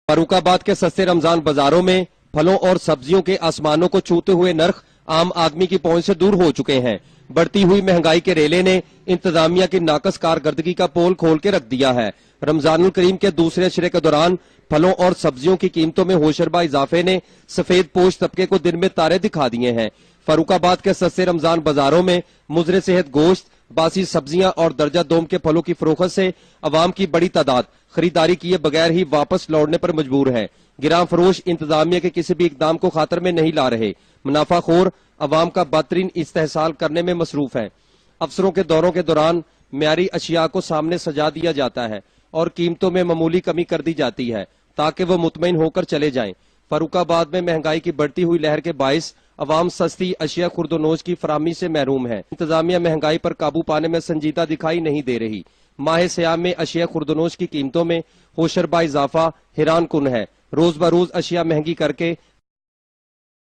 फर्रुखाबाद के सस्ते रमजान बाजारों में फलों और सब्जियों के आसमानों को छूते हुए नर्ख आम आदमी की पहुंच से दूर हो चुके हैं। बढ़ती हुई महंगाई के रेले ने इंतजामिया की नाकस कारकर्दगी का पोल खोल के रख दिया है। रमजानुल करीम के दूसरे अशरे के दौरान फलों और सब्जियों की कीमतों में होशरबा इजाफे ने सफेद पोश तबके को दिन में तारे दिखा दिए हैं। फर्रुखाबाद के सस्ते रमजान बाजारों में मुजरे सेहत गोश्त, बासी सब्जियां और दर्जा दोम के फलों की फरोख्त से अवाम की बड़ी तादाद खरीदारी किए बगैर ही वापस लौटने पर मजबूर है। गिरां फरोश इंतजामिया के किसी भी इकदाम को खातर में नहीं ला रहे। मुनाफाखोर अवाम का बदतरीन इस्तेहसाल करने में मसरूफ है। अफसरों के दौरों के दौरान म्यारी अशिया को सामने सजा दिया जाता है और कीमतों में मामूली कमी कर दी जाती है ताकि वो मुतमईन होकर चले जाएं। फर्रुखाबाद में महंगाई की बढ़ती हुई लहर के बाइस अवाम सस्ती अशिया खुर्दोनोश की फराहमी से महरूम है। इंतजामिया महंगाई पर काबू पाने में संजीदा दिखाई नहीं दे रही। माह सियाम में अशिया खुर्दोनोश की कीमतों में होशरबा इजाफा हैरान कुन है। रोज बरोज अशिया महंगी करके